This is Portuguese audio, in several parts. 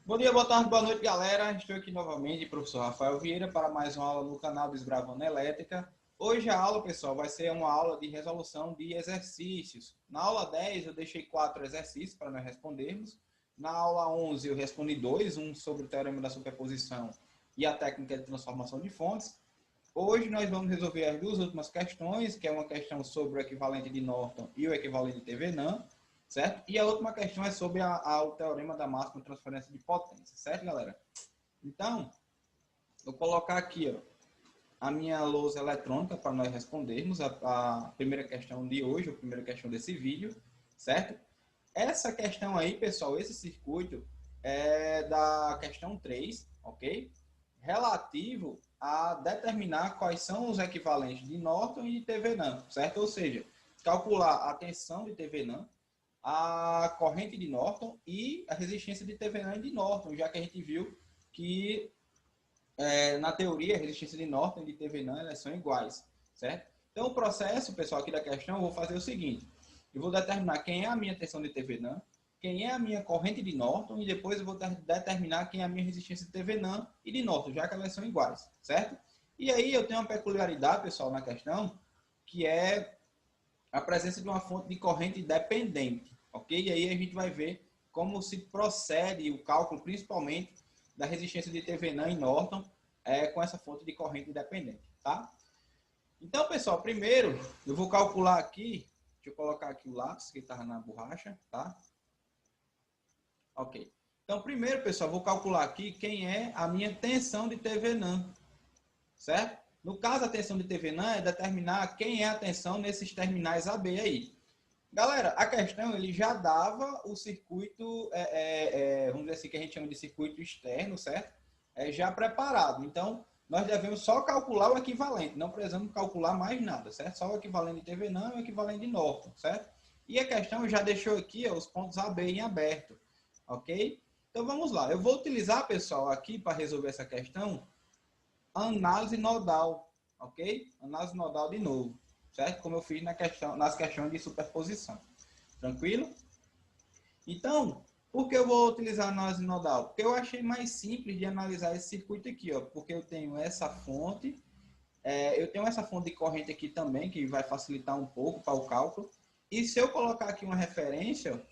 Bom dia, boa tarde, boa noite, galera. Estou aqui novamente, professor Rafael Vieira, para mais uma aula no canal Desbravando Elétrica. Hoje a aula, pessoal, vai ser uma aula de resolução de exercícios. Na aula 10 eu deixei 4 exercícios para nós respondermos. Na aula 11 eu respondi 2, um sobre o teorema da superposição e a técnica de transformação de fontes. Hoje nós vamos resolver as duas últimas questões, que é uma questão sobre o equivalente de Norton e o equivalente de Thevenin, certo? E a última questão é sobre o teorema da máxima transferência de potência, certo, galera? Então, vou colocar aqui, ó, a minha lousa eletrônica para nós respondermos a primeira questão de hoje, a primeira questão desse vídeo, certo? Essa questão aí, pessoal, esse circuito é da questão 3, ok? Relativo a determinar quais são os equivalentes de Norton e de Thevenin, certo? Ou seja, calcular a tensão de Thevenin, a corrente de Norton e a resistência de Thevenin e de Norton, já que a gente viu que na teoria a resistência de Norton e de Thevenin elas são iguais, certo? Então o processo, pessoal, aqui da questão, eu vou fazer o seguinte: eu vou determinar quem é a minha tensão de Thevenin, quem é a minha corrente de Norton e depois eu vou determinar quem é a minha resistência de Thevenin e de Norton, já que elas são iguais, certo? E aí eu tenho uma peculiaridade, pessoal, na questão, que é a presença de uma fonte de corrente dependente, ok? E aí a gente vai ver como se procede o cálculo, principalmente, da resistência de Thevenin e Norton com essa fonte de corrente dependente, tá? Então, pessoal, primeiro eu vou calcular aqui, deixa eu colocar aqui o lápis que estava na borracha, tá? Ok. Então, primeiro, pessoal, vou calcular aqui quem é a minha tensão de Thevenin, certo? No caso, a tensão de Thevenin é determinar quem é a tensão nesses terminais AB aí. Galera, a questão, ele já dava o circuito, vamos dizer assim, que a gente chama de circuito externo, certo? Já preparado. Então, nós devemos só calcular o equivalente, não precisamos calcular mais nada, certo? Só o equivalente de Thevenin e o equivalente de Norton, certo? E a questão já deixou aqui os pontos AB em aberto, ok? Então, vamos lá. Eu vou utilizar, pessoal, aqui para resolver essa questão, análise nodal, ok? Análise nodal de novo, certo? Como eu fiz nas questões de superposição. Tranquilo? Então, por que eu vou utilizar a análise nodal? Porque eu achei mais simples de analisar esse circuito aqui, ó, porque eu tenho essa fonte, eu tenho essa fonte de corrente aqui também, que vai facilitar um pouco para o cálculo. E se eu colocar aqui uma referência,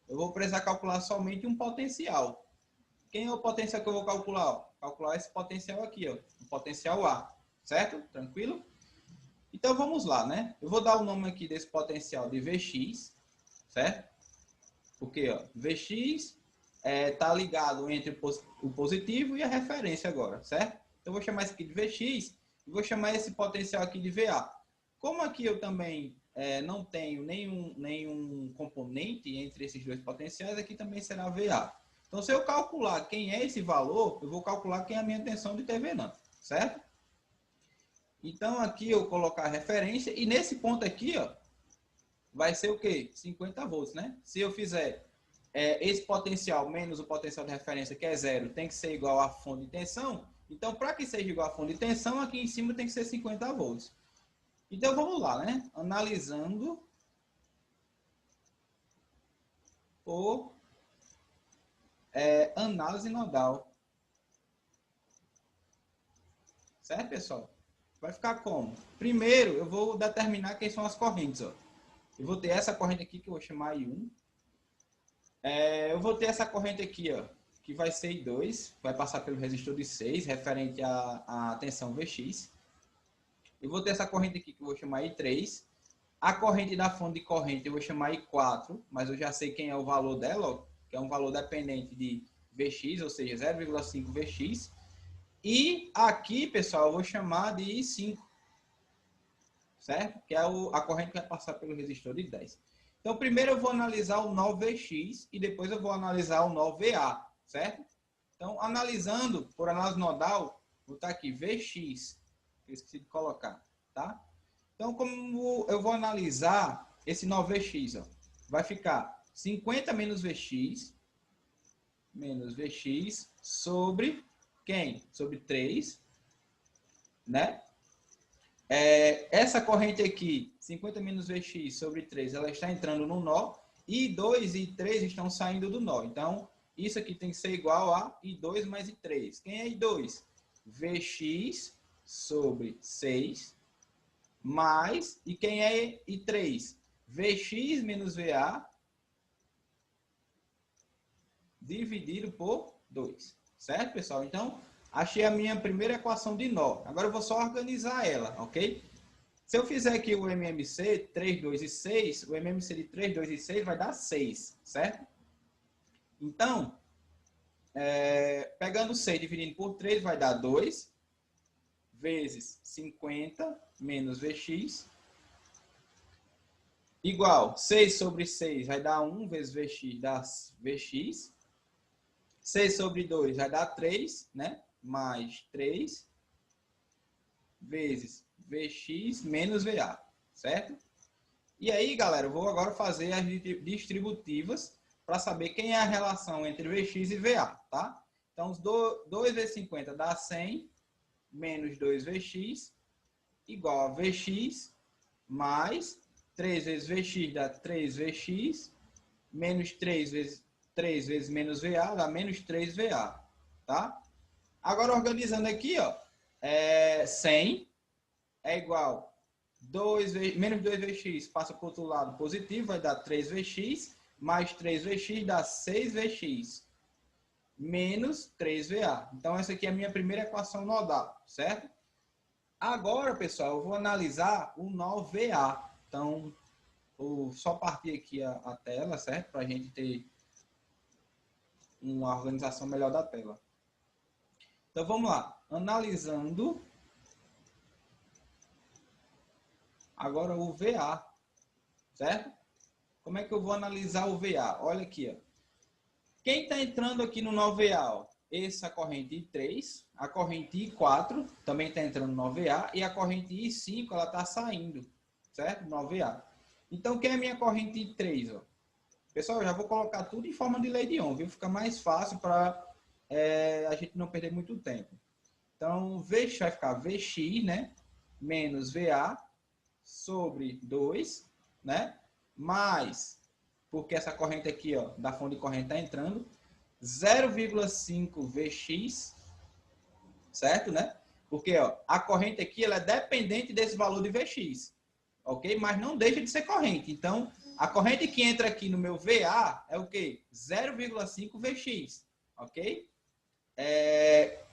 eu vou precisar calcular somente um potencial. Quem é o potencial que eu vou calcular? Calcular esse potencial aqui, ó, o potencial A, certo? Tranquilo? Então vamos lá, né? Eu vou dar o nome aqui desse potencial de Vx, certo? Porque ó, Vx está ligado entre o positivo e a referência agora, certo? Então eu vou chamar isso aqui de Vx e vou chamar esse potencial aqui de Va. Como aqui eu também não tenho nenhum componente entre esses dois potenciais, aqui também será Va. Então, se eu calcular quem é esse valor, eu vou calcular quem é a minha tensão de Thevenin, certo? Então, aqui eu colocar a referência, e nesse ponto aqui, ó, vai ser o quê? 50 volts, né? Se eu fizer esse potencial menos o potencial de referência, que é zero, tem que ser igual à fonte de tensão. Então, para que seja igual à fonte de tensão, aqui em cima tem que ser 50 volts. Então, vamos lá, né? Analisando por análise nodal. Certo, pessoal? Vai ficar como? Primeiro, eu vou determinar quem são as correntes. Ó. Eu vou ter essa corrente aqui, que eu vou chamar I1. Eu vou ter essa corrente aqui, ó, que vai ser I2. Vai passar pelo resistor de 6, referente à tensão Vx. Eu vou ter essa corrente aqui, que eu vou chamar I3. A corrente da fonte de corrente eu vou chamar I4, mas eu já sei quem é o valor dela, ó, que é um valor dependente de Vx, ou seja, 0,5 Vx. E aqui, pessoal, eu vou chamar de I5, certo? Que é a corrente que vai passar pelo resistor de 10. Então, primeiro eu vou analisar o nó Vx e depois eu vou analisar o nó Va, certo? Então, analisando por análise nodal, vou estar aqui Vx, que eu esqueci de colocar, tá? Então, como eu vou analisar esse nó Vx, ó, vai ficar 50 menos Vx sobre quem? Sobre 3, né? Essa corrente aqui, 50 menos Vx sobre 3, ela está entrando no nó, e 2 e 3 estão saindo do nó. Então, isso aqui tem que ser igual a I2 mais I3. Quem é I2? Vx sobre 6 mais, e quem é I3? Vx menos VA dividido por 2. Certo, pessoal? Então, achei a minha primeira equação de nó. Agora eu vou só organizar ela, ok? Se eu fizer aqui o MMC, 3, 2 e 6, o MMC de 3, 2 e 6 vai dar 6, certo? Então, pegando 6 dividindo por 3 vai dar 2, vezes 50 menos Vx, igual 6 sobre 6 vai dar 1 vezes Vx dá Vx. 6 sobre 2 vai dar 3, né? Mais 3 vezes Vx menos VA, certo? E aí, galera, eu vou agora fazer as distributivas para saber quem é a relação entre Vx e VA, tá? Então, 2 vezes 50 dá 100, menos 2Vx, igual a Vx, mais 3 vezes Vx dá 3Vx, menos 3 vezes menos VA dá menos 3VA, tá? Agora, organizando aqui, ó, 100 é igual menos 2Vx passa para o outro lado positivo, vai dar 3Vx, mais 3Vx dá 6Vx, menos 3VA. Então, essa aqui é a minha primeira equação nodal, certo? Agora, pessoal, eu vou analisar o nó VA. Então, vou só partir aqui a tela, certo? Para a gente ter uma organização melhor da tela. Então, vamos lá. Analisando agora o VA, certo? Como é que eu vou analisar o VA? Olha aqui, ó. Quem está entrando aqui no nó VA? Ó, essa corrente I3, a corrente I4 também está entrando no nó VA e a corrente I5 ela está saindo, certo? No nó VA. Então, quem é a minha corrente I3? Ó? Pessoal, eu já vou colocar tudo em forma de lei de Ohm, viu? Fica mais fácil para a gente não perder muito tempo. Então, VX vai ficar VX, né? Menos VA sobre 2, né? Mais, porque essa corrente aqui, ó, da fonte de corrente está entrando, 0,5 Vx, certo, né? Porque, ó, a corrente aqui, ela é dependente desse valor de Vx, ok? Mas não deixa de ser corrente. Então, a corrente que entra aqui no meu VA é o quê? 0,5 Vx, ok?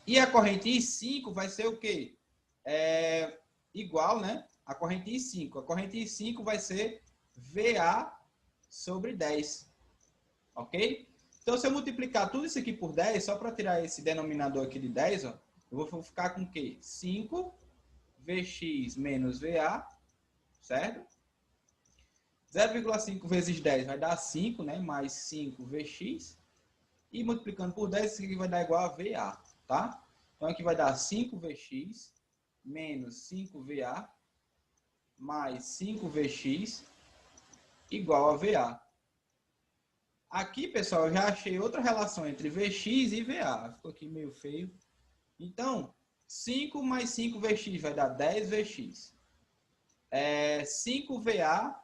E a corrente I5 vai ser o quê? Igual, né? A corrente I5. A corrente I5 vai ser VA sobre 10. Ok? Então, se eu multiplicar tudo isso aqui por 10, só para tirar esse denominador aqui de 10, ó, eu vou ficar com o quê? 5 Vx menos VA, certo? 0,5 vezes 10 vai dar 5, né? Mais 5 Vx. E multiplicando por 10, isso aqui vai dar igual a VA, tá? Então, aqui vai dar 5 Vx menos 5 VA mais 5 Vx igual a VA. Aqui, pessoal, eu já achei outra relação entre Vx e VA. Ficou aqui meio feio. Então, 5 mais 5 Vx vai dar 10 Vx. 5 VA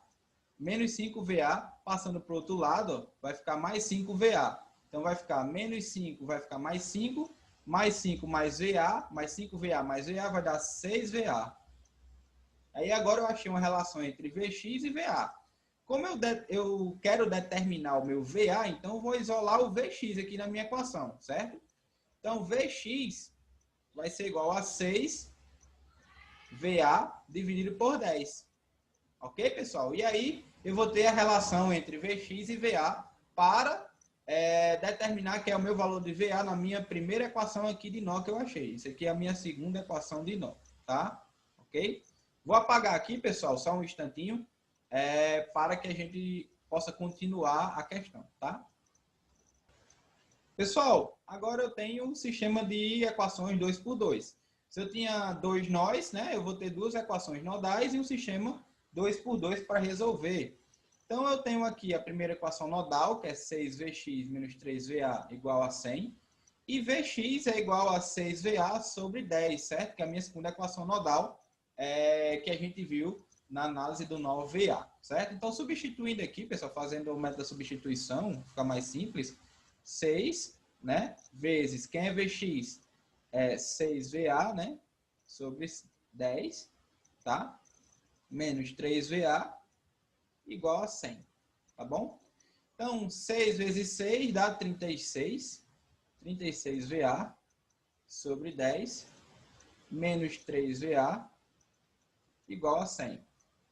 menos 5 VA, passando para o outro lado, ó, vai ficar mais 5 VA. Então, vai ficar menos 5, vai ficar mais 5 mais VA, mais 5 VA mais VA, vai dar 6 VA. Aí, agora eu achei uma relação entre Vx e VA. Como eu quero determinar o meu VA, então eu vou isolar o Vx aqui na minha equação, certo? Então, Vx vai ser igual a 6 VA dividido por 10. Ok, pessoal? E aí, eu vou ter a relação entre Vx e VA para determinar que é o meu valor de VA na minha primeira equação aqui de nó que eu achei. Isso aqui é a minha segunda equação de nó, tá? Ok? Vou apagar aqui, pessoal, só um instantinho. Para que a gente possa continuar a questão, tá? Pessoal, agora eu tenho um sistema de equações 2 por 2. Se eu tinha dois nós, né, eu vou ter duas equações nodais e um sistema 2 por 2 para resolver. Então, eu tenho aqui a primeira equação nodal, que é 6Vx menos 3VA igual a 100. E Vx é igual a 6VA sobre 10, certo? Que é a minha segunda equação nodal, que a gente viu na análise do nó VA, certo? Então, substituindo aqui, pessoal, fazendo o método da substituição, fica mais simples, 6, né? Vezes, quem é Vx? É 6VA, né? Sobre 10, tá? Menos 3VA igual a 100, tá bom? Então, 6 vezes 6 dá 36. 36VA sobre 10 menos 3VA igual a 100.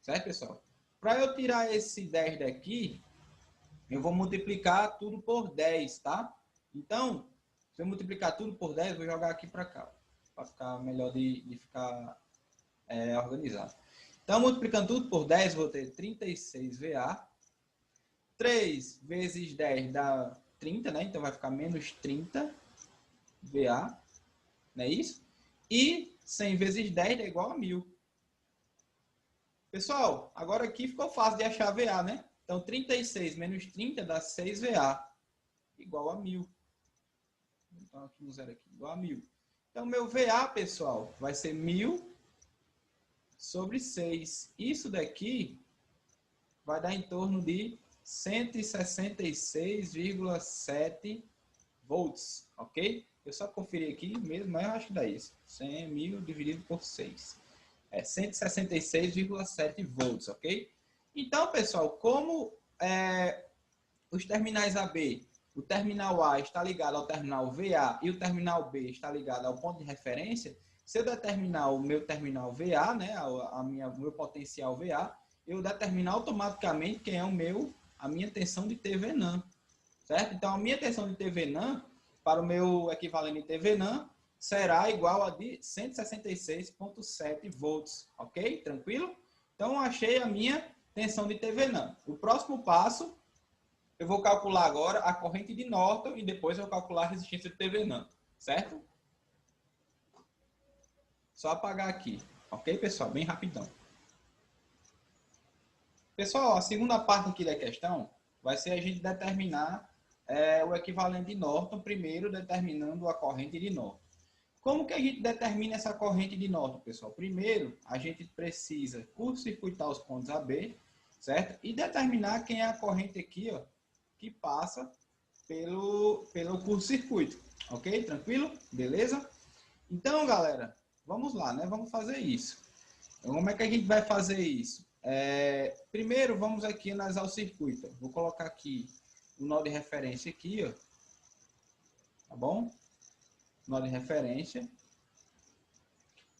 Certo, pessoal? Para eu tirar esse 10 daqui, eu vou multiplicar tudo por 10, tá? Então, se eu multiplicar tudo por 10, eu vou jogar aqui para cá, para ficar melhor de ficar organizado. Então, multiplicando tudo por 10, vou ter 36VA. 3 vezes 10 dá 30, né? Então, vai ficar menos 30VA, não é isso? E 100 vezes 10 é igual a 1000. Pessoal, agora aqui ficou fácil de achar VA, né? Então, 36 menos 30 dá 6VA, igual a 1000. Então, aqui no zero aqui, igual a 1000. Então, meu VA, pessoal, vai ser 1000 sobre 6. Isso daqui vai dar em torno de 166,7 volts, ok? Eu só conferi aqui mesmo, mas eu acho que dá isso. 100.000 dividido por 6. É 166,7 volts, ok? Então, pessoal, como os terminais AB, o terminal A está ligado ao terminal VA e o terminal B está ligado ao ponto de referência, se eu determinar o meu terminal VA, né, o meu potencial VA, eu determinar automaticamente quem é a minha tensão de TVNAM, certo? Então, a minha tensão de TVNAM para o meu equivalente de TVNAM será igual a de 166,7 volts, ok? Tranquilo? Então, achei a minha tensão de TVNAM. O próximo passo, eu vou calcular agora a corrente de Norton e depois eu vou calcular a resistência de TVNAM, certo? Só apagar aqui, ok, pessoal? Bem rapidão. Pessoal, a segunda parte aqui da questão vai ser a gente determinar o equivalente de Norton, primeiro determinando a corrente de Norton. Como que a gente determina essa corrente de Norton, pessoal? Primeiro, a gente precisa curto-circuitar os pontos AB, certo? E determinar quem é a corrente aqui, ó, que passa pelo curto-circuito, ok? Tranquilo? Beleza? Então, galera, vamos lá, né? Vamos fazer isso. Então, como é que a gente vai fazer isso? Primeiro, vamos aqui analisar o circuito. Vou colocar aqui o nó de referência aqui, ó. Tá bom? Nó de referência.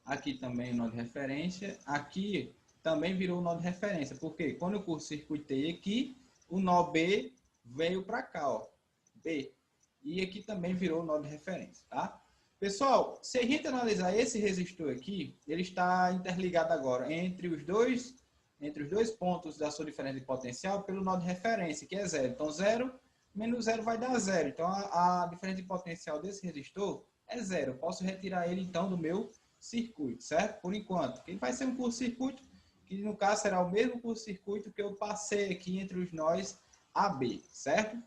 Aqui também o nó de referência. Aqui também virou o nó de referência. Porque quando eu curto-circuitei aqui, o nó B veio para cá, ó. B. E aqui também virou o nó de referência, tá? Pessoal, se a gente analisar esse resistor aqui, ele está interligado agora entre os dois pontos da sua diferença de potencial pelo nó de referência, que é zero. Então, 0 menos 0 vai dar 0. Então, a diferença de potencial desse resistor é 0. Eu posso retirar ele, então, do meu circuito, certo? Por enquanto. Ele vai ser um curto-circuito, que no caso será o mesmo curto-circuito que eu passei aqui entre os nós AB, certo?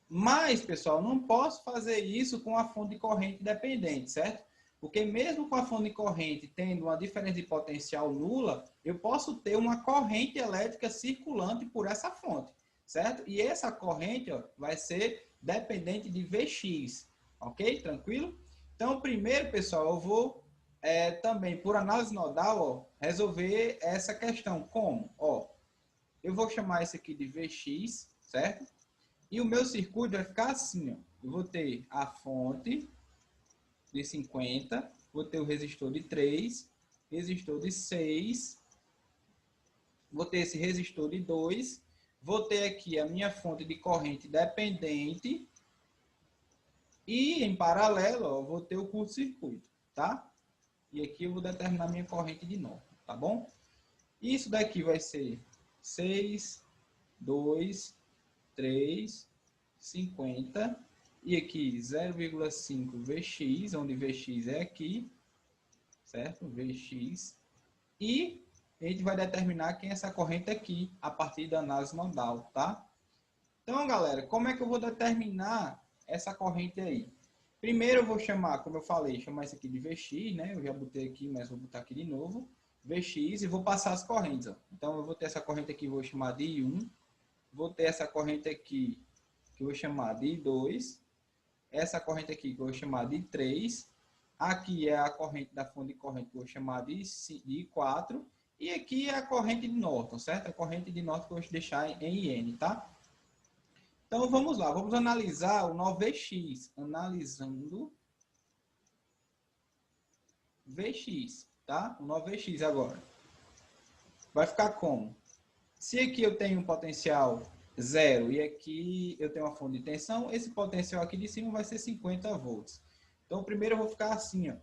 Mas, pessoal, não posso fazer isso com a fonte de corrente dependente, certo? Porque mesmo com a fonte de corrente tendo uma diferença de potencial nula, eu posso ter uma corrente elétrica circulante por essa fonte, certo? E essa corrente, ó, vai ser dependente de Vx, ok? Tranquilo? Então, primeiro, pessoal, eu vou também, por análise nodal, ó, resolver essa questão. Como? Ó, eu vou chamar isso aqui de Vx, certo? E o meu circuito vai ficar assim, ó. Eu vou ter a fonte de 50, vou ter o resistor de 3, resistor de 6, vou ter esse resistor de 2, vou ter aqui a minha fonte de corrente dependente e, em paralelo, ó, vou ter o curto-circuito, tá? E aqui eu vou determinar a minha corrente de Norton, tá bom? Isso daqui vai ser 6, 2, 3, 50, e aqui 0,5 Vx, onde Vx é aqui, certo? Vx. E a gente vai determinar quem é essa corrente aqui, a partir da análise nodal, tá? Então, galera, como é que eu vou determinar essa corrente aí? Primeiro eu vou chamar, como eu falei, chamar isso aqui de Vx, né? Eu já botei aqui, mas vou botar aqui de novo. Vx, e vou passar as correntes, ó. Então, eu vou ter essa corrente aqui, vou chamar de I1. Vou ter essa corrente aqui, que eu vou chamar de 2. Essa corrente aqui, que eu vou chamar de 3. Aqui é a corrente da fonte de corrente, que eu vou chamar de 4. E aqui é a corrente de Norton, certo? A corrente de Norton que eu vou deixar em IN, tá? Então, vamos lá. Vamos analisar o nó VX. Analisando VX, tá? O nó VX agora. Vai ficar como? Se aqui eu tenho um potencial 0 e aqui eu tenho uma fonte de tensão, esse potencial aqui de cima vai ser 50 volts. Então, primeiro eu vou ficar assim, ó.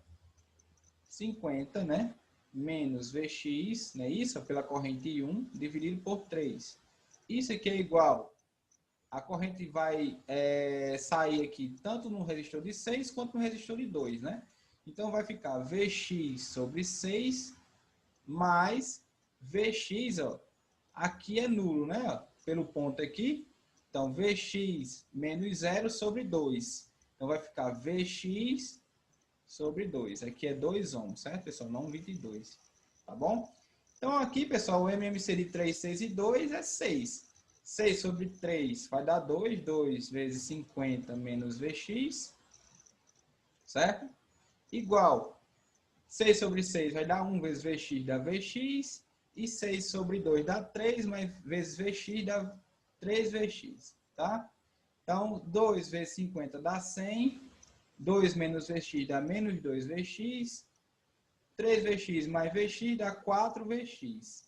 50, né? Menos Vx, né? Isso, pela corrente 1, dividido por 3. Isso aqui é igual. A corrente vai sair aqui tanto no resistor de 6 quanto no resistor de 2, né? Então, vai ficar Vx sobre 6 mais Vx, ó. Aqui é nulo, né? Ó, pelo ponto aqui. Então, Vx menos 0 sobre 2. Então, vai ficar Vx sobre 2. Aqui é 2 ohms, certo, pessoal? Não 22. Tá bom? Então, aqui, pessoal, o MMC de 3, 6 e 2 é 6. 6 sobre 3 vai dar 2. 2 vezes 50 menos Vx. Certo? Igual. 6 sobre 6 vai dar 1 vezes Vx dá Vx. E 6 sobre 2 dá 3, mais vezes Vx dá 3Vx. Tá? Então, 2 vezes 50 dá 100. 2 menos Vx dá menos 2Vx. 3Vx mais Vx dá 4Vx.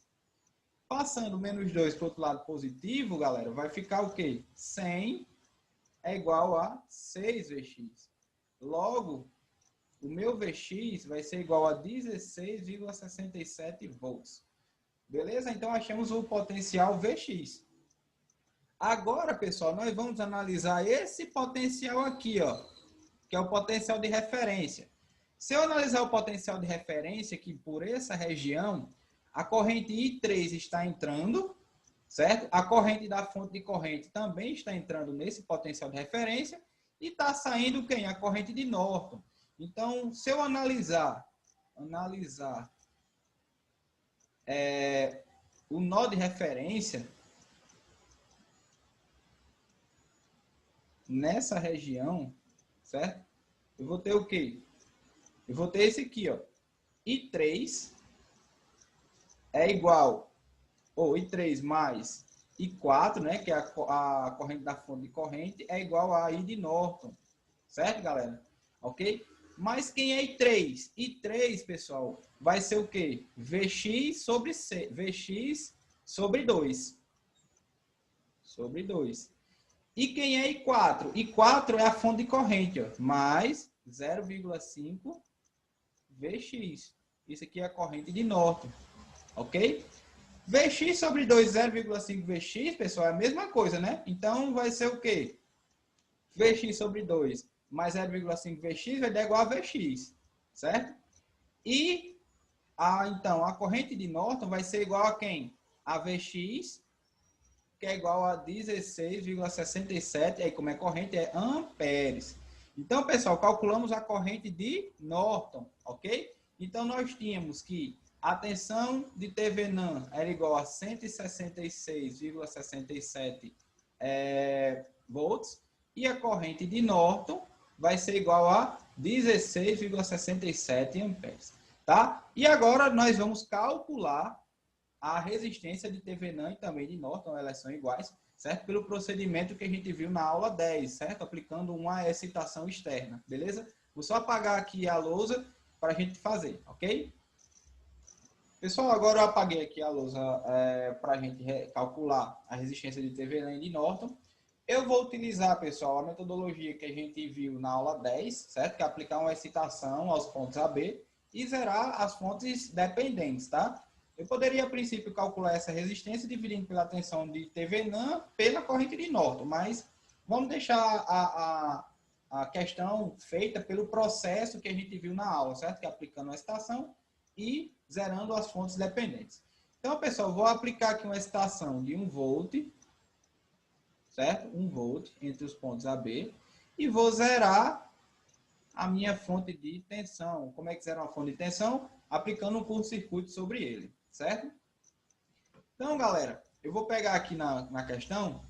Passando menos 2 para o outro lado positivo, galera, vai ficar o quê? 100 é igual a 6Vx. Logo, o meu Vx vai ser igual a 16,67 volts. Beleza? Então, achamos o potencial Vx. Agora, pessoal, nós vamos analisar esse potencial aqui, ó, que é o potencial de referência. Se eu analisar o potencial de referência aqui por essa região, a corrente I3 está entrando, certo? A corrente da fonte de corrente também está entrando nesse potencial de referência e está saindo quem? A corrente de Norton. Então, se eu analisar o nó de referência nessa região, certo? Eu vou ter o quê? Eu vou ter esse aqui, ó. I3 é igual, ou I3 mais I4, né? Que é a corrente da fonte de corrente, é igual a I de Norton. Certo, galera? Ok? Mas quem é I3? I3, pessoal, vai ser o quê? Vx sobre C, Vx sobre 2. Sobre 2. E quem é I4? I4 é a fonte de corrente, ó, mais 0,5 Vx. Isso aqui é a corrente de Norton. Ok? Vx sobre 2, 0,5 Vx, pessoal, é a mesma coisa, né? Então, vai ser o quê? Vx sobre 2 mais 0,5 Vx vai dar igual a Vx, certo? E, então, a corrente de Norton vai ser igual a quem? A Vx, que é igual a 16,67, aí como é corrente, é amperes. Então, pessoal, calculamos a corrente de Norton, ok? Então, nós tínhamos que a tensão de Thevenin era igual a 166,67 volts e a corrente de Norton vai ser igual a 16,67 amperes, tá? E agora nós vamos calcular a resistência de Thevenin e também de Norton, elas são iguais, certo? Pelo procedimento que a gente viu na aula 10, certo? Aplicando uma excitação externa, beleza? Vou só apagar aqui a lousa para a gente fazer, ok? Pessoal, agora eu apaguei aqui a lousa para a gente calcular a resistência de Thevenin e de Norton. Eu vou utilizar, pessoal, a metodologia que a gente viu na aula 10, certo? Que é aplicar uma excitação aos pontos AB e zerar as fontes dependentes, tá? Eu poderia, a princípio, calcular essa resistência dividindo pela tensão de Thevenin pela corrente de Norton, mas vamos deixar a questão feita pelo processo que a gente viu na aula, certo? Que é aplicando a excitação e zerando as fontes dependentes. Então, pessoal, vou aplicar aqui uma excitação de 1 volt, certo? 1 volt entre os pontos AB e vou zerar a minha fonte de tensão. Como é que zera uma fonte de tensão? Aplicando um curto-circuito sobre ele, certo? Então, galera, eu vou pegar aqui na questão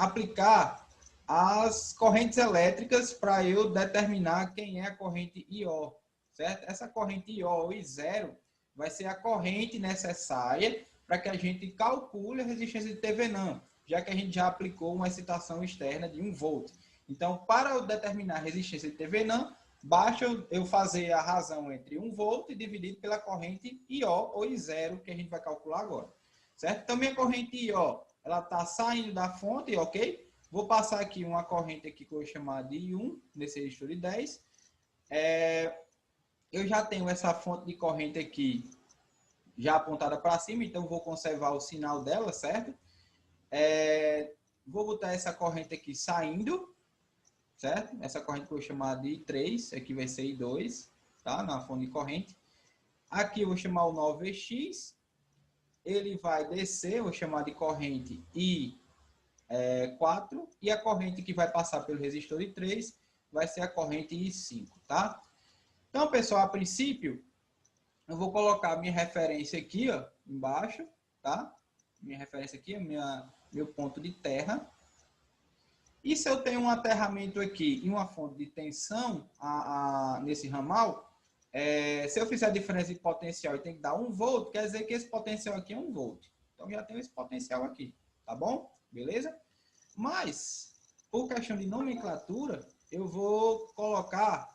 aplicar as correntes elétricas para eu determinar quem é a corrente IO, certo? Essa corrente IO ou I0 vai ser a corrente necessária para que a gente calcule a resistência de TVNAM, já que a gente já aplicou uma excitação externa de 1 volt. Então, para eu determinar a resistência de TVNAM, basta eu fazer a razão entre 1 volt e dividido pela corrente IO ou I0, que a gente vai calcular agora, certo? Então, minha corrente IO, ela está saindo da fonte, ok? Vou passar aqui uma corrente aqui que eu vou chamar de I1, nesse resistor de 10. Eu já tenho essa fonte de corrente aqui já apontada para cima, então vou conservar o sinal dela, certo? Vou botar essa corrente aqui saindo, certo? Essa corrente que eu vou chamar de I3, aqui vai ser I2, tá? Na fonte de corrente. Aqui eu vou chamar o 9X, ele vai descer, eu vou chamar de corrente I4, e a corrente que vai passar pelo resistor de 3 vai ser a corrente I5, tá? Então, pessoal, a princípio, eu vou colocar a minha referência aqui, ó, embaixo, tá? Minha referência aqui, meu ponto de terra. E se eu tenho um aterramento aqui e uma fonte de tensão nesse ramal, se eu fizer a diferença de potencial e tem que dar 1 volt, quer dizer que esse potencial aqui é 1 volt. Então, já tenho esse potencial aqui, tá bom? Beleza? Mas, por questão de nomenclatura, eu vou colocar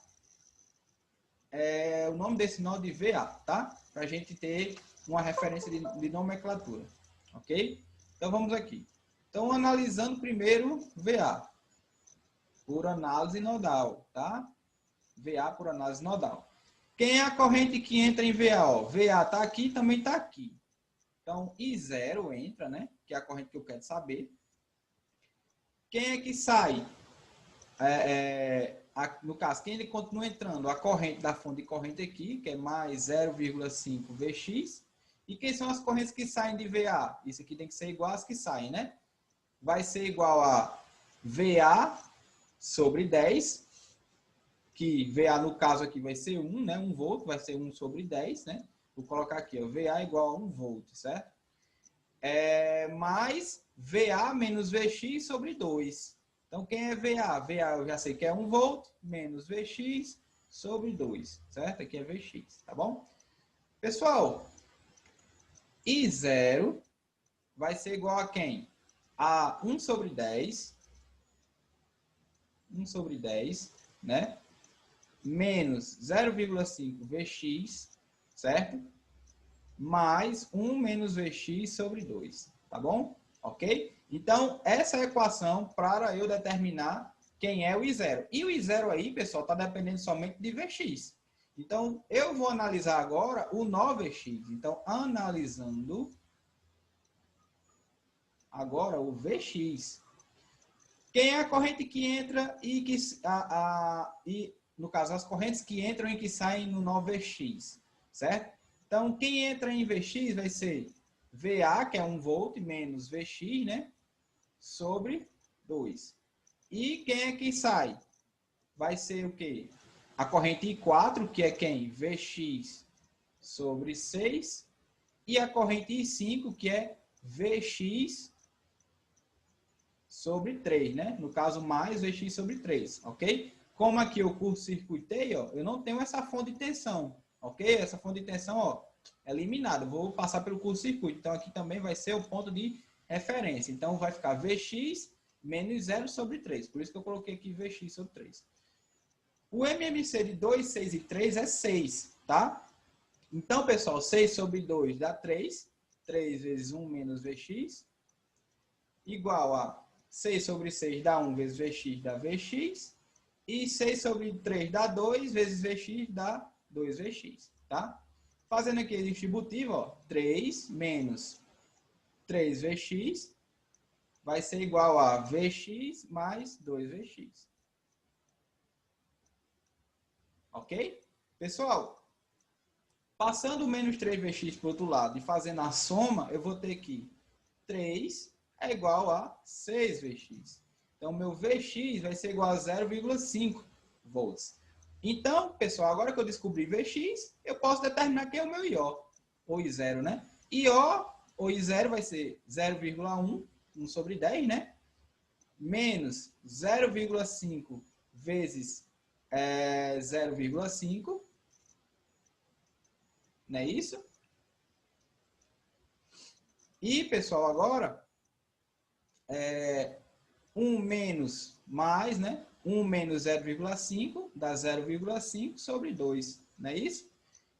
o nome desse nó de VA, tá? Para a gente ter uma referência de nomenclatura, ok? Então, vamos aqui. Então, analisando primeiro VA, por análise nodal, tá? VA por análise nodal. Quem é a corrente que entra em VA? Ó, VA está aqui, também está aqui. Então, I0 entra, né? Que é a corrente que eu quero saber. Quem é que sai? No caso, quem ele continua entrando? A corrente da fonte de corrente aqui, que é mais 0,5 Vx. E quem são as correntes que saem de VA? Isso aqui tem que ser igual às que saem, né? Vai ser igual a VA sobre 10, que VA no caso aqui vai ser 1, né? 1 volt, vai ser 1 sobre 10, né? Vou colocar aqui, ó, VA igual a 1 volt, certo? Mais VA menos Vx sobre 2. Então, quem é VA? VA eu já sei que é 1 volt menos Vx sobre 2, certo? Aqui é Vx, tá bom? Pessoal, I0 vai ser igual a quem? A 1 sobre 10, 1 sobre 10, né? Menos 0,5 Vx, certo? Mais 1 menos Vx sobre 2, tá bom? Ok? Então, essa é a equação para eu determinar quem é o I0. E o I0 aí, pessoal, está dependendo somente de Vx. Então, eu vou analisar agora o nó Vx. Então, analisando agora o Vx. Quem é a corrente que entra e que... no caso, as correntes que entram e que saem no nó Vx, certo? Então, quem entra em Vx vai ser VA, que é 1 volt, menos Vx, né? Sobre 2. E quem é que sai? Vai ser o quê? A corrente I4, que é quem? Vx sobre 6. E a corrente I5, que é Vx sobre 3, né? No caso, mais Vx sobre 3, ok? Como aqui eu curto-circuitei, ó, eu não tenho essa fonte de tensão, ok? Essa fonte de tensão, ó, é eliminada. Vou passar pelo curto-circuito. Então, aqui também vai ser o ponto de referência. Então, vai ficar Vx menos 0 sobre 3. Por isso que eu coloquei aqui Vx sobre 3. O MMC de 2, 6 e 3 é 6, tá? Então, pessoal, 6 sobre 2 dá 3. 3 vezes 1 menos Vx. Igual a 6 sobre 6 dá 1 vezes Vx dá Vx. E 6 sobre 3 dá 2 vezes Vx dá 2Vx, tá? Fazendo aqui a distributiva, ó, 3 menos 3Vx vai ser igual a Vx mais 2Vx. Ok? Pessoal, passando o menos 3Vx para o outro lado e fazendo a soma, eu vou ter que 3 é igual a 6Vx. Então, meu Vx vai ser igual a 0,5 volts. Então, pessoal, agora que eu descobri Vx, eu posso determinar quem é o meu IO, ou I0, né? IO, ou I0 vai ser 0,1, 1 sobre 10, né? menos 0,5 vezes 0,5, não é isso? E, pessoal, agora, 1 menos mais, né? 1 menos 0,5 dá 0,5 sobre 2, não é isso?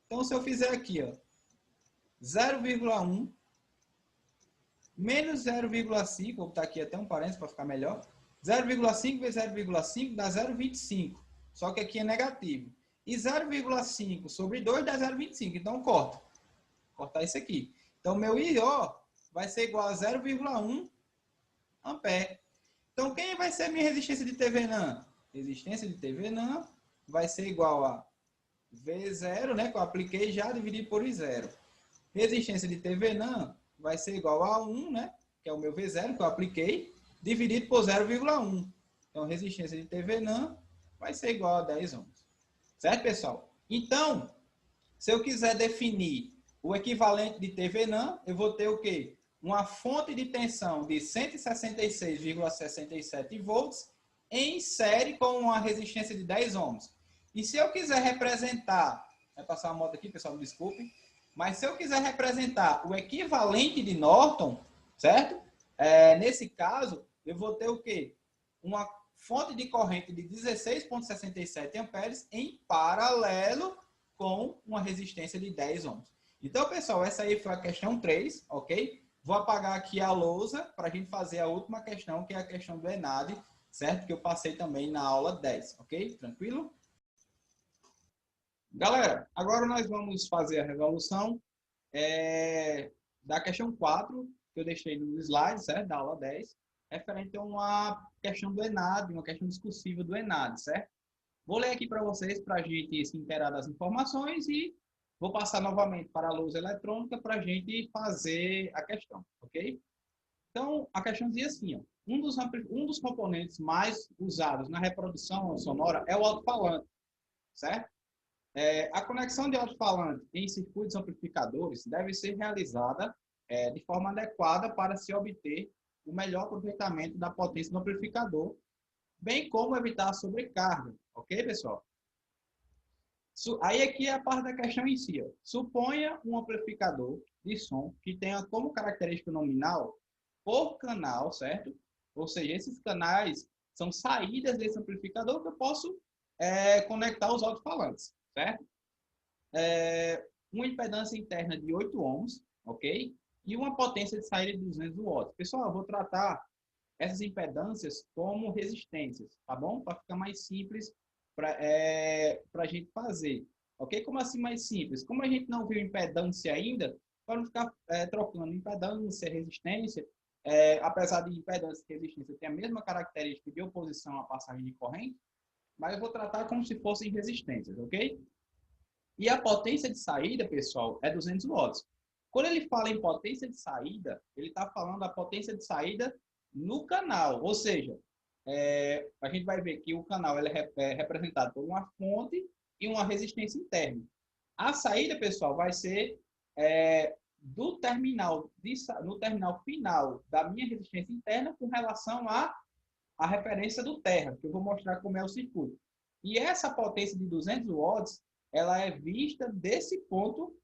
Então, se eu fizer aqui, ó, 0,1 menos 0,5, vou botar aqui até um parênteses para ficar melhor, 0,5 vezes 0,5 dá 0,25, só que aqui é negativo. E 0,5 sobre 2 dá 0,25, então corta. Cortar isso aqui. Então, meu IO vai ser igual a 0,1 ampere. Então, quem vai ser a minha resistência de Thevenin? Resistência de Thevenin vai ser igual a V0, né, que eu apliquei já, dividido por I0. Resistência de Thevenin vai ser igual a 1, né, que é o meu V0 que eu apliquei, dividido por 0,1. Então, resistência de Thevenin vai ser igual a 10 ohms. Certo, pessoal? Então, se eu quiser definir o equivalente de Thevenin, eu vou ter o quê? Uma fonte de tensão de 166,67 volts em série com uma resistência de 10 ohms. E se eu quiser representar, vai passar uma moto aqui, pessoal, me desculpe, mas se eu quiser representar o equivalente de Norton, certo? Nesse caso, eu vou ter o quê? Uma fonte de corrente de 16,67 amperes em paralelo com uma resistência de 10 ohms. Então, pessoal, essa aí foi a questão 3, ok? Vou apagar aqui a lousa para a gente fazer a última questão, que é a questão do ENAD, certo? Que eu passei também na aula 10, ok? Tranquilo? Galera, agora nós vamos fazer a resolução da questão 4, que eu deixei nos slides, certo? Da aula 10, referente a uma questão do ENAD, uma questão discursiva do ENAD, certo? Vou ler aqui para vocês, para a gente se inteirar das informações e vou passar novamente para a luz eletrônica para a gente fazer a questão, ok? Então, a questão dizia assim, ó, um dos componentes mais usados na reprodução sonora é o alto-falante, certo? A conexão de alto-falante em circuitos amplificadores deve ser realizada de forma adequada para se obter o melhor aproveitamento da potência do amplificador, bem como evitar a sobrecarga, ok, pessoal? Aí aqui é a parte da questão em si. Ó. Suponha um amplificador de som que tenha como característica nominal por canal, certo? Ou seja, esses canais são saídas desse amplificador que eu posso conectar os alto-falantes, certo? Uma impedância interna de 8 ohms, ok? E uma potência de saída de 200 watts. Pessoal, eu vou tratar essas impedâncias como resistências, tá bom? Para ficar mais simples para a gente fazer. Ok? Como assim mais simples? Como a gente não viu impedância ainda, para não ficar trocando impedância, resistência, apesar de impedância e resistência ter a mesma característica de oposição à passagem de corrente, mas eu vou tratar como se fossem resistências, ok? E a potência de saída, pessoal, é 200 watts. Quando ele fala em potência de saída, ele está falando da potência de saída no canal, ou seja, a gente vai ver que o canal ele é representado por uma fonte e uma resistência interna. A saída, pessoal, vai ser no terminal final da minha resistência interna com relação à referência do terra, que eu vou mostrar como é o circuito. E essa potência de 200 watts, ela é vista desse ponto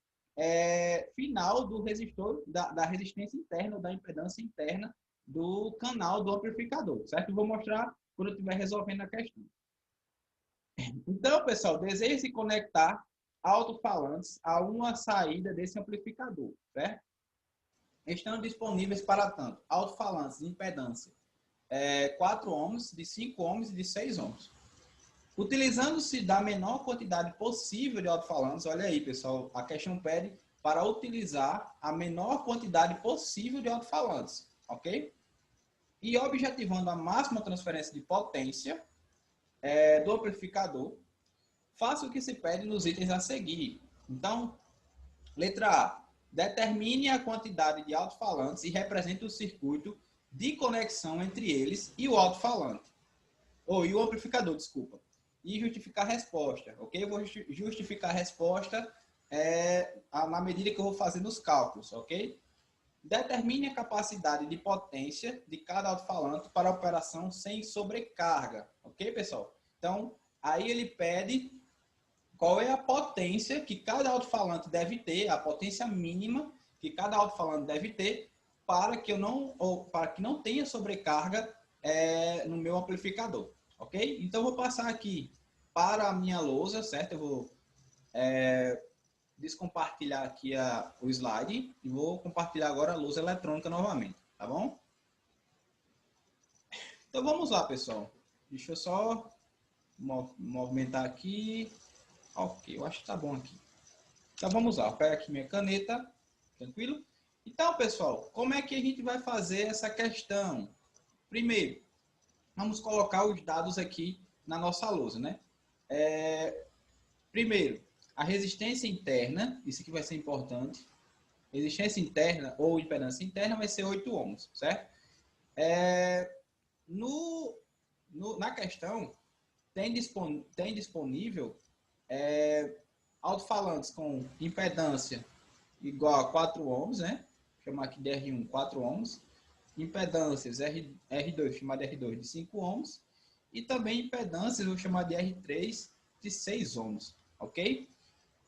final do resistor, da resistência interna, da impedância interna do canal do amplificador, certo? Eu vou mostrar quando eu estiver resolvendo a questão. Então, pessoal, deseja se conectar alto-falantes a uma saída desse amplificador, certo? Estão disponíveis para tanto alto-falantes de impedância 4 ohms, de 5 ohms e de 6 ohms. Utilizando-se da menor quantidade possível de alto-falantes, olha aí, pessoal, a questão pede para utilizar a menor quantidade possível de alto-falantes, ok? E objetivando a máxima transferência de potência do amplificador, faça o que se pede nos itens a seguir. Então, letra A. Determine a quantidade de alto-falantes e represente o circuito de conexão entre eles e o alto-falante. E o amplificador, desculpa. E justificar a resposta, ok? Eu vou justificar a resposta na medida que eu vou fazer nos cálculos, ok? Determine a capacidade de potência de cada alto-falante para operação sem sobrecarga. Ok, pessoal? Então, aí ele pede qual é a potência que cada alto-falante deve ter, a potência mínima que cada alto-falante deve ter para que não tenha sobrecarga no meu amplificador. Ok? Então, eu vou passar aqui para a minha lousa, certo? Eu vou descompartilhar aqui o slide e vou compartilhar agora a lousa eletrônica novamente, tá bom? Então vamos lá, pessoal. Deixa eu só movimentar aqui. Ok, eu acho que tá bom aqui. Então vamos lá, eu pego aqui minha caneta, tranquilo? Então, pessoal, como é que a gente vai fazer essa questão? Primeiro, vamos colocar os dados aqui na nossa lousa, né? Primeiro, a resistência interna, isso aqui vai ser importante. Resistência interna ou impedância interna vai ser 8 ohms, certo? Na questão, tem disponível alto-falantes com impedância igual a 4 ohms, né? Vou chamar aqui de R1, 4 ohms. Impedâncias R2, chamar de R2 de 5 ohms. E também impedâncias, vou chamar de R3 de 6 ohms, ok?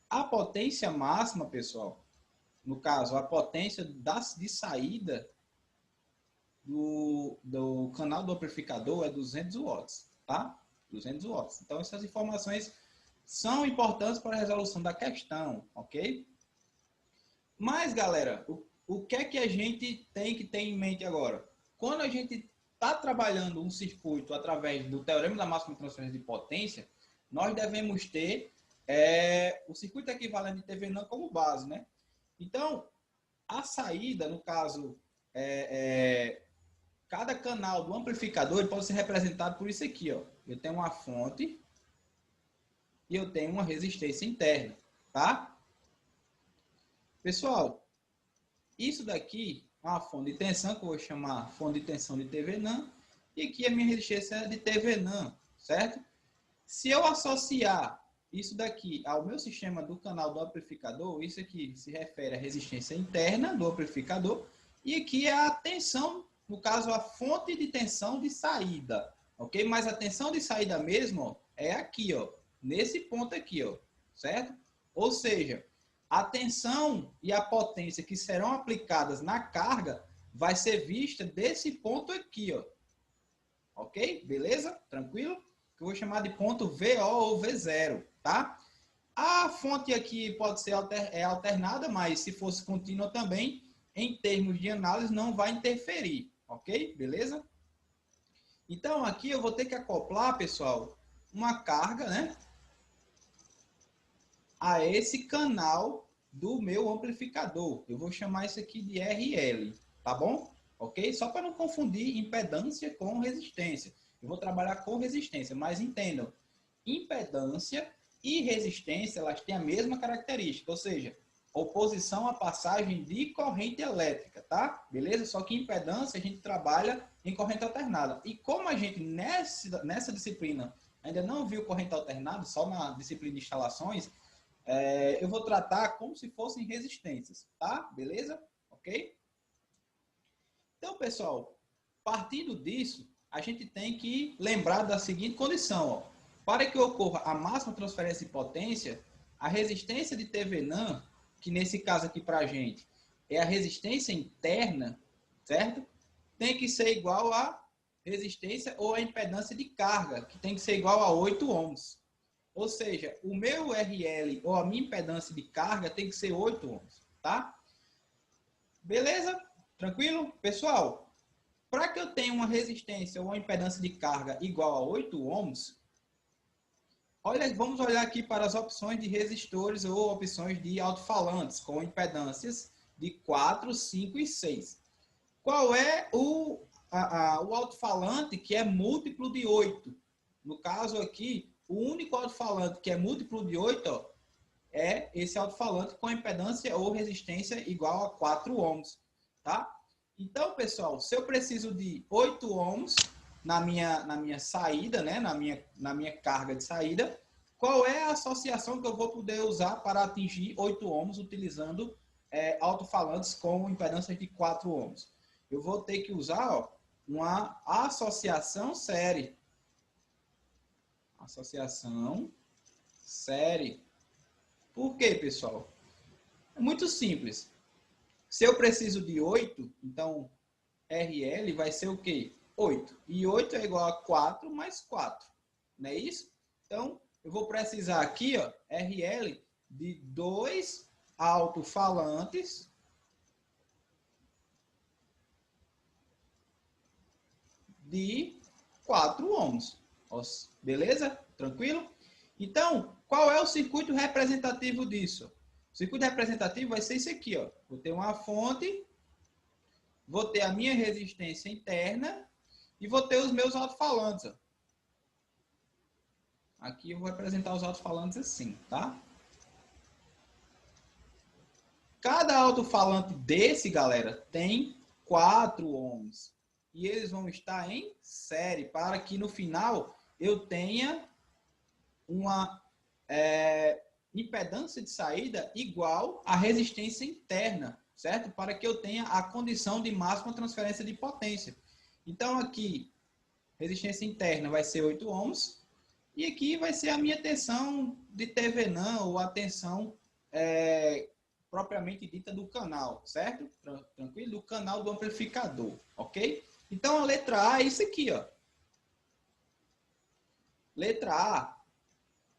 A potência máxima, pessoal, no caso, a potência de saída do canal do amplificador é 200 watts, tá? 200 watts. Então, essas informações são importantes para a resolução da questão, ok? Mas, galera, o que é que a gente tem que ter em mente agora? Quando a gente está trabalhando um circuito através do teorema da máxima transferência de potência, nós devemos ter o circuito equivalente de TVNAM como base, né? Então, a saída, no caso, cada canal do amplificador ele pode ser representado por isso aqui, ó. Eu tenho uma fonte e eu tenho uma resistência interna, tá? Pessoal, isso daqui é uma fonte de tensão, que eu vou chamar fonte de tensão de TVNAM, e aqui a minha resistência é de TVNAM, certo? Se eu associar isso daqui ao meu sistema do canal do amplificador, isso aqui se refere à resistência interna do amplificador, e aqui é a tensão, no caso, a fonte de tensão de saída, ok? Mas a tensão de saída mesmo, ó, é aqui, ó, nesse ponto aqui, ó, certo? Ou seja, a tensão e a potência que serão aplicadas na carga vai ser vista desse ponto aqui, ó. Ok? Beleza? Tranquilo? Que eu vou chamar de ponto VO ou V0, tá? A fonte aqui pode ser alternada, mas se fosse contínua também, em termos de análise, não vai interferir, ok? Beleza? Então, aqui eu vou ter que acoplar, pessoal, uma carga, né? A esse canal do meu amplificador. Eu vou chamar isso aqui de RL, tá bom? Ok? Só para não confundir impedância com resistência. Eu vou trabalhar com resistência, mas entendam, impedância e resistência, elas têm a mesma característica, ou seja, oposição à passagem de corrente elétrica, tá? Beleza? Só que impedância a gente trabalha em corrente alternada. E como a gente nessa disciplina ainda não viu corrente alternada, só na disciplina de instalações, eu vou tratar como se fossem resistências, tá? Beleza? Ok? Então, pessoal, partindo disso, a gente tem que lembrar da seguinte condição, ó. Para que ocorra a máxima transferência de potência, a resistência de TVNAM, que nesse caso aqui para a gente é a resistência interna, certo? Tem que ser igual à resistência ou a impedância de carga, que tem que ser igual a 8 ohms. Ou seja, o meu RL ou a minha impedância de carga tem que ser 8 ohms, tá? Beleza? Tranquilo? Pessoal, para que eu tenha uma resistência ou uma impedância de carga igual a 8 ohms, vamos olhar aqui para as opções de resistores ou opções de alto-falantes com impedâncias de 4, 5 e 6. Qual é o alto-falante que é múltiplo de 8? No caso aqui, o único alto-falante que é múltiplo de 8, ó, é esse alto-falante com impedância ou resistência igual a 4 ohms, tá? Então, pessoal, se eu preciso de 8 ohms na minha saída, né, na minha carga de saída, qual é a associação que eu vou poder usar para atingir 8 ohms utilizando alto-falantes com impedância de 4 ohms. Eu vou ter que usar, ó, uma associação série. Associação série. Por quê, pessoal? É muito simples. Se eu preciso de 8, então RL vai ser o quê? 8. E 8 é igual a 4 mais 4. Não é isso? Então, eu vou precisar aqui, ó, RL de 2 alto-falantes de 4 ohms. Beleza? Tranquilo? Então, qual é o circuito representativo disso? O circuito representativo vai ser esse aqui, ó. Vou ter uma fonte, vou ter a minha resistência interna e vou ter os meus alto-falantes, ó. Aqui eu vou representar os alto-falantes assim, tá? Cada alto-falante desse, galera, tem 4 ohms. E eles vão estar em série, para que no final eu tenha uma impedância de saída igual à resistência interna, certo? Para que eu tenha a condição de máxima transferência de potência. Então, aqui, resistência interna vai ser 8 ohms. E aqui vai ser a minha tensão de TVNAN, ou a tensão propriamente dita do canal, certo? Tranquilo? Do canal do amplificador, ok? Então, a letra A é isso aqui, ó. Letra A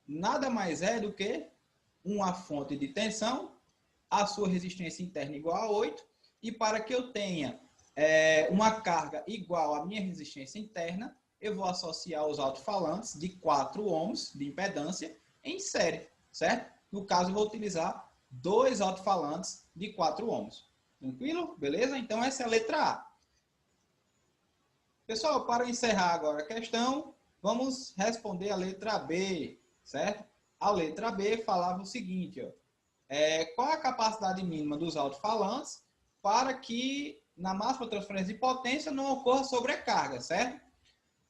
nada mais é do que uma fonte de tensão, a sua resistência interna igual a 8, e para que eu tenha uma carga igual à minha resistência interna, eu vou associar os alto-falantes de 4 ohms de impedância em série, certo? No caso, eu vou utilizar 2 alto-falantes de 4 ohms. Tranquilo? Beleza? Então, essa é a letra A. Pessoal, para encerrar agora a questão, vamos responder a letra B, certo? A letra B falava o seguinte, ó, qual a capacidade mínima dos alto-falantes para que na máxima transferência de potência não ocorra sobrecarga, certo?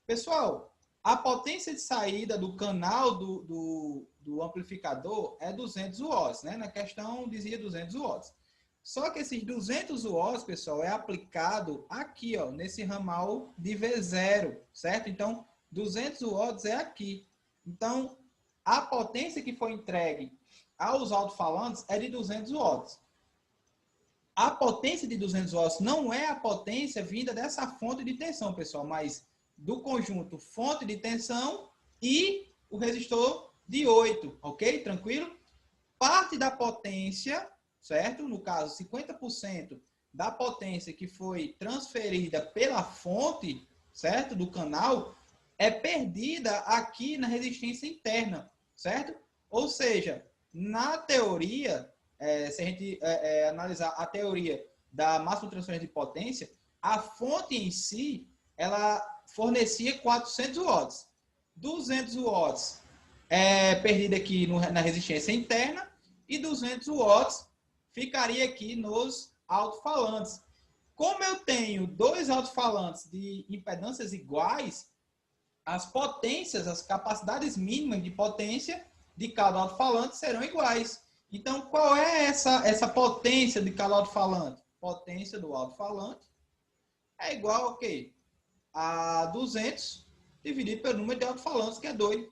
Pessoal, a potência de saída do canal do amplificador é 200 watts, né? Na questão dizia 200 watts. Só que esses 200 watts, pessoal, é aplicado aqui, ó, nesse ramal de V0, certo? Então, 200 watts é aqui. Então, a potência que foi entregue aos alto-falantes é de 200 watts. A potência de 200 watts não é a potência vinda dessa fonte de tensão, pessoal, mas do conjunto fonte de tensão e o resistor de 8, ok? Tranquilo? Parte da potência, certo? No caso, 50% da potência que foi transferida pela fonte, certo? Do canal, é perdida aqui na resistência interna, certo? Ou seja, na teoria, se a gente analisar a teoria da máxima transferência de potência, a fonte em si, ela fornecia 400 watts. 200 watts é perdida aqui na resistência interna e 200 watts ficaria aqui nos alto-falantes. Como eu tenho dois alto-falantes de impedâncias iguais, as potências, as capacidades mínimas de potência de cada alto-falante serão iguais. Então, qual é essa potência de cada alto-falante? Potência do alto-falante é igual a quê? A 200 dividido pelo número de alto-falantes, que é 2.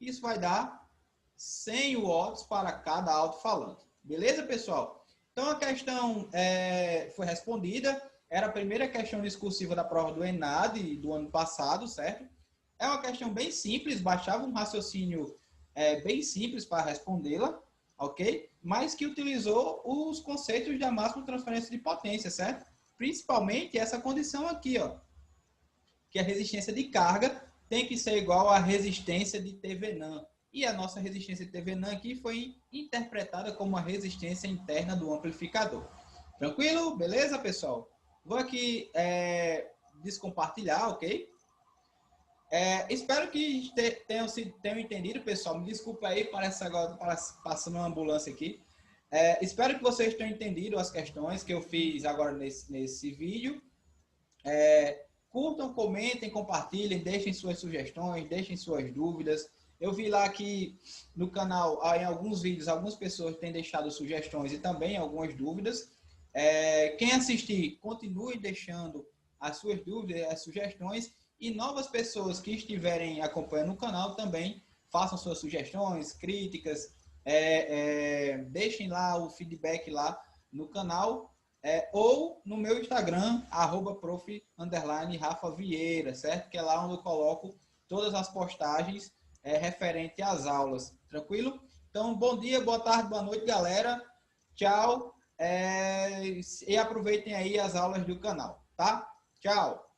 Isso vai dar 100 watts para cada alto-falante. Beleza, pessoal? Então, a questão foi respondida. Era a primeira questão discursiva da prova do ENAD do ano passado, certo? É uma questão bem simples, baixava um raciocínio bem simples para respondê-la, ok? Mas que utilizou os conceitos da máxima transferência de potência, certo? Principalmente essa condição aqui, ó, que a resistência de carga tem que ser igual à resistência de TVNAN. E a nossa resistência de TVNAN aqui foi interpretada como a resistência interna do amplificador. Tranquilo? Beleza, pessoal? Vou aqui descompartilhar, ok? Espero que tenham entendido, pessoal. Me desculpa aí, parece agora passando uma ambulância aqui. Espero que vocês tenham entendido as questões que eu fiz agora nesse vídeo. Curtam, comentem, compartilhem, deixem suas sugestões, deixem suas dúvidas. Eu vi lá que no canal, em alguns vídeos, algumas pessoas têm deixado sugestões e também algumas dúvidas. Quem assistir, continue deixando as suas dúvidas, as sugestões, e novas pessoas que estiverem acompanhando o canal também façam suas sugestões, críticas, deixem lá o feedback lá no canal, ou no meu Instagram, @prof_Rafa Vieira, certo? Que é lá onde eu coloco todas as postagens referente às aulas, tranquilo? Então, bom dia, boa tarde, boa noite, galera. Tchau. E aproveitem aí as aulas do canal, tá? Tchau.